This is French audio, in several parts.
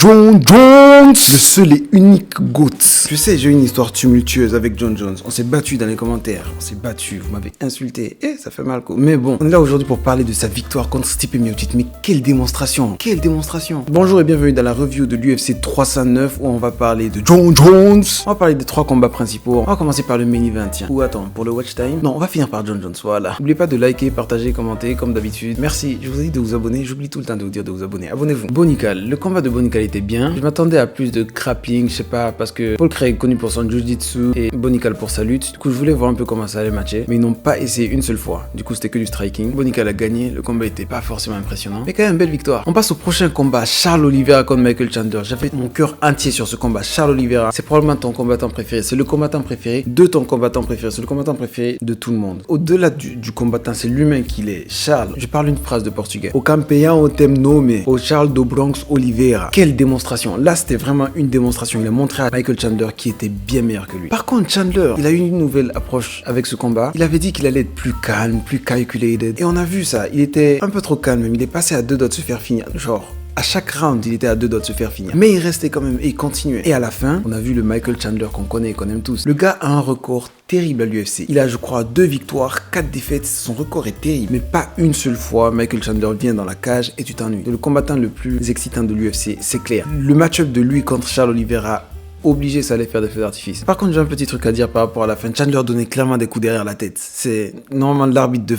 John Jones, le seul et unique GOAT. Je sais, j'ai eu une histoire tumultueuse avec John Jones. On s'est battu dans les commentaires. On s'est battu, vous m'avez insulté. Ça fait mal quoi. Mais bon, on est là aujourd'hui pour parler de sa victoire contre Stipe Miocic. Mais quelle démonstration. Quelle démonstration. Bonjour et bienvenue dans la review de l'UFC 309 où on va parler de John Jones. On va parler des 3 combats principaux. On va commencer par le main event, tiens. Ou attends, pour le watch time. Non, on va finir par John Jones, voilà. N'oubliez pas de liker, partager, commenter comme d'habitude. Merci, je vous ai dit de vous abonner. J'oublie tout le temps de vous dire de vous abonner. Abonnez-vous. Bonical, le combat de Bonical était bien. Je m'attendais à plus de grappling, je sais pas, parce que Paul Craig est connu pour son jiu-jitsu et Bonical pour sa lutte. Du coup, je voulais voir un peu comment ça allait matcher, mais ils n'ont pas essayé une seule fois. Du coup, c'était que du striking. Bonical a gagné, le combat était pas forcément impressionnant, mais quand même belle victoire. On passe au prochain combat, Charles Oliveira contre Michael Chandler. J'avais mon cœur entier sur ce combat. Charles Oliveira, c'est probablement ton combattant préféré. C'est le combattant préféré de ton combattant préféré. C'est le combattant préféré de tout le monde. Au-delà du combattant, c'est l'humain qu'il est. Charles, je parle une phrase de portugais. Au campeão o tem nome, au Charles do Bronx Oliveira. Quelle démonstration. Là, c'était vraiment une démonstration. Il a montré à Michael Chandler qui était bien meilleur que lui. Par contre, Chandler, il a eu une nouvelle approche avec ce combat. Il avait dit qu'il allait être plus calme, plus calculated. Et on a vu ça. Il était un peu trop calme. Même. Il est passé à 2 doigts de se faire finir. Genre, à chaque round, il était à 2 doigts de se faire finir. Mais il restait quand même et il continuait. Et à la fin, on a vu le Michael Chandler qu'on connaît et qu'on aime tous. Le gars a un record terrible à l'UFC. Il a, je crois, 2 victoires, 4 défaites. Son record est terrible. Mais pas une seule fois, Michael Chandler vient dans la cage et tu t'ennuies. C'est le combattant le plus excitant de l'UFC, c'est clair. Le match-up de lui contre Charles Oliveira, obligé, ça allait faire des feux d'artifice. Par contre, j'ai un petit truc à dire par rapport à la fin. Chandler donnait clairement des coups derrière la tête. C'est normalement l'arbitre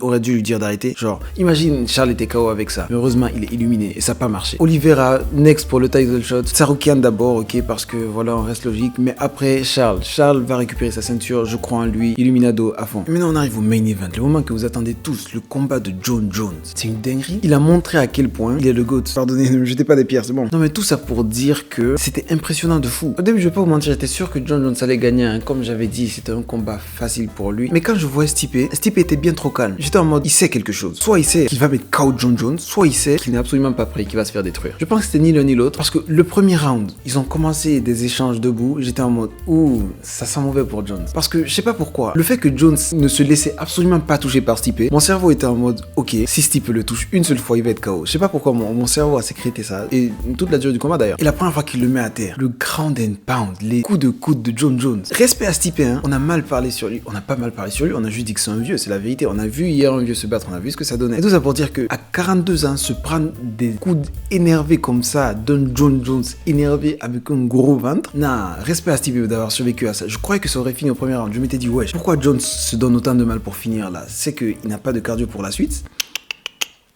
aurait dû lui dire d'arrêter. Genre, imagine Charles était KO avec ça. Mais heureusement, il est illuminé et ça n'a pas marché. Oliveira, next pour le title shot. Saroukian d'abord, ok, parce que voilà, on reste logique. Mais après, Charles va récupérer sa ceinture. Je crois en lui. Illuminado à fond. Maintenant, on arrive au main event. Le moment que vous attendez tous, le combat de John Jones. C'est une dinguerie. Il a montré à quel point il est le GOAT. Pardonnez, ne me jetez pas des pierres, c'est bon. Non, mais tout ça pour dire que c'était impressionnant de fou. Au début, je vais pas vous mentir, j'étais sûr que John Jones allait gagner. Hein. Comme j'avais dit, c'était un combat facile pour lui. Mais quand je vois Stipe était bien trop calme. J'étais en mode, il sait quelque chose. Soit il sait qu'il va mettre KO John Jones, soit il sait qu'il n'est absolument pas prêt, qu'il va se faire détruire. Je pense que c'était ni l'un ni l'autre. Parce que le premier round, ils ont commencé des échanges debout. J'étais en mode, ouh, ça sent mauvais pour Jones. Parce que je sais pas pourquoi. Le fait que Jones ne se laissait absolument pas toucher par Stipe, mon cerveau était en mode, ok, si Stipe le touche une seule fois, il va être KO. Je sais pas pourquoi mon cerveau a sécrété ça. Et toute la durée du combat d'ailleurs. Et la première fois qu'il le met à terre, le ground and pound, les coups de coude de John Jones. Respect à Stipe, hein. On a mal parlé sur lui. On n'a pas mal parlé sur lui. On a juste dit que c'est un vieux, c'est la vérité. On a vu hier un vieux se battre. On a vu ce que ça donnait. Et tout ça pour dire que à 42 ans, se prendre des coudes énervés comme ça d'un John Jones énervé avec un gros ventre. Nah, respect à Stipe d'avoir survécu à ça. Je croyais que ça aurait fini au premier round. Je m'étais dit, wesh, pourquoi Jones se donne autant de mal pour finir là? C'est qu'il n'a pas de cardio pour la suite.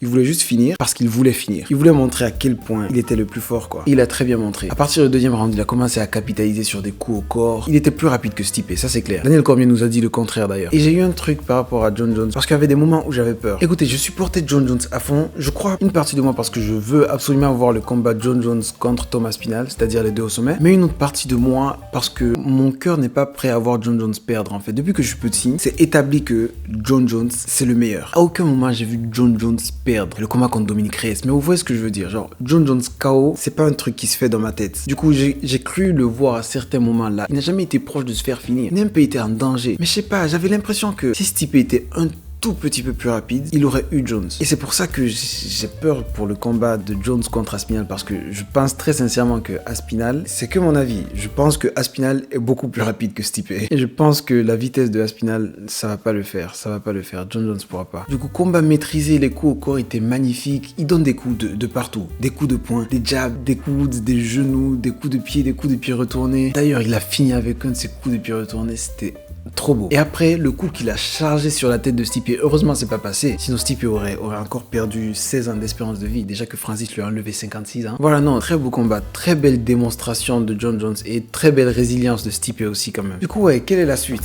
Il voulait juste finir parce qu'il voulait finir. Il voulait montrer à quel point il était le plus fort, quoi. Il a très bien montré. À partir du 2e round, il a commencé à capitaliser sur des coups au corps. Il était plus rapide que Stipe, ça c'est clair. Daniel Cormier nous a dit le contraire d'ailleurs. Et j'ai eu un truc par rapport à John Jones parce qu'il y avait des moments où j'avais peur. Écoutez, je supportais John Jones à fond. Je crois une partie de moi parce que je veux absolument voir le combat John Jones contre Thomas Spinal, c'est-à-dire les deux au sommet. Mais une autre partie de moi parce que mon cœur n'est pas prêt à voir John Jones perdre en fait. Depuis que je suis petit, c'est établi que John Jones c'est le meilleur. À aucun moment j'ai vu John Jones perdre le combat contre Dominic Reyes. Mais vous voyez ce que je veux dire, genre John Jones KO, c'est pas un truc qui se fait dans ma tête. Du coup, j'ai cru le voir à certains moments là. Il n'a jamais été proche de se faire finir. Il n'a même pas été en danger. Mais je sais pas, j'avais l'impression que si Stipe était un tout petit peu plus rapide, il aurait eu Jones. Et c'est pour ça que j'ai peur pour le combat de Jones contre Aspinall parce que je pense très sincèrement que Aspinall, c'est que mon avis, je pense que Aspinall est beaucoup plus rapide que Stipe. Et je pense que la vitesse de Aspinall, ça va pas le faire, ça va pas le faire. John Jones pourra pas. Du coup, combat maîtrisé, les coups au corps étaient magnifiques. Il donne des coups de partout, des coups de poing, des jabs, des coudes, des genoux, des coups de pied retournés. D'ailleurs, il a fini avec un de ses coups de pied retournés, c'était trop beau. Et après, le coup qu'il a chargé sur la tête de Stipe, heureusement c'est pas passé, sinon Stipe aurait encore perdu 16 ans d'espérance de vie, déjà que Francis lui a enlevé 56 ans. Voilà, non, très beau combat, très belle démonstration de John Jones et très belle résilience de Stipe aussi quand même. Du coup, ouais, quelle est la suite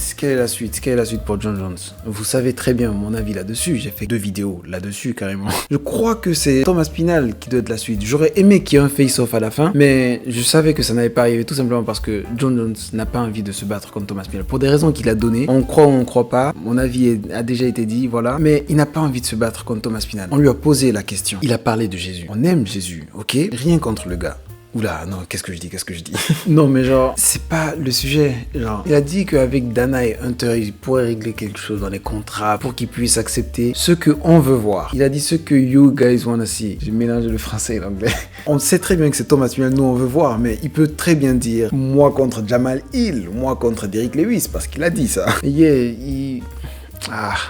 pour John Jones? Vous savez très bien mon avis là-dessus, j'ai fait 2 vidéos là-dessus carrément. Je crois que c'est Thomas Spinal qui doit être la suite. J'aurais aimé qu'il y ait un face-off à la fin, mais je savais que ça n'allait pas arriver tout simplement parce que John Jones n'a pas envie de se battre contre Thomas Spinal, pour des raisons qu'il a donné. On croit ou on croit pas. Mon avis a déjà été dit, voilà. Mais il n'a pas envie de se battre contre Thomas Spinal. On lui a posé la question. Il a parlé de Jésus. On aime Jésus, ok? Rien contre le gars. Oula, non, qu'est-ce que je dis Non, mais genre, c'est pas le sujet. Genre, il a dit qu'avec Dana et Hunter, il pourrait régler quelque chose dans les contrats pour qu'ils puissent accepter ce qu'on veut voir. Il a dit ce que you guys wanna see. J'ai mélangé le français et l'anglais. On sait très bien que c'est Thomas Tuchel, nous on veut voir, mais il peut très bien dire moi contre Jamal Hill, moi contre Derrick Lewis, parce qu'il a dit ça.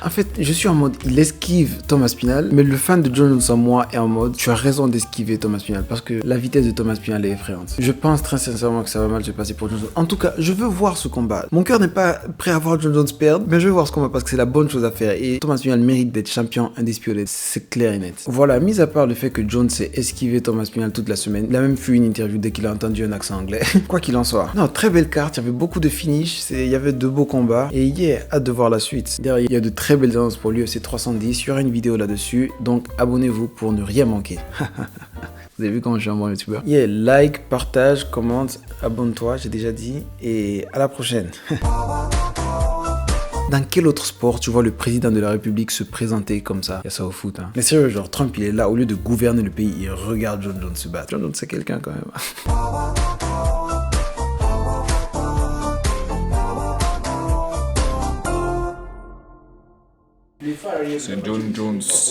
En fait, je suis en mode, il esquive Thomas Pinal, mais le fan de John Jones en moi est en mode, tu as raison d'esquiver Thomas Pinal, parce que la vitesse de Thomas Pinal est effrayante. Je pense très sincèrement que ça va mal se passer pour John Jones. En tout cas, je veux voir ce combat. Mon cœur n'est pas prêt à voir John Jones perdre, mais je veux voir ce combat parce que c'est la bonne chose à faire. Et Thomas Pinal mérite d'être champion indisputé, c'est clair et net. Voilà, mis à part le fait que Jones ait esquivé Thomas Pinal toute la semaine, il a même fait une interview dès qu'il a entendu un accent anglais. Quoi qu'il en soit. Non, très belle carte, il y avait beaucoup de finish, il y avait de beaux combats, et hâte de voir la suite. Derrière, il y a de très belles annonces pour l'UFC 310, il y aura une vidéo là-dessus, donc abonnez-vous pour ne rien manquer. Vous avez vu comment je suis un bon youtubeur? Like, partage, commente, abonne-toi, j'ai déjà dit, et à la prochaine. Dans quel autre sport tu vois le président de la République se présenter comme ça? Il y a ça au foot, hein. Mais sérieux, genre Trump il est là, au lieu de gouverner le pays, il regarde John Jones se battre. John Jones c'est quelqu'un quand même. C'est John Jones.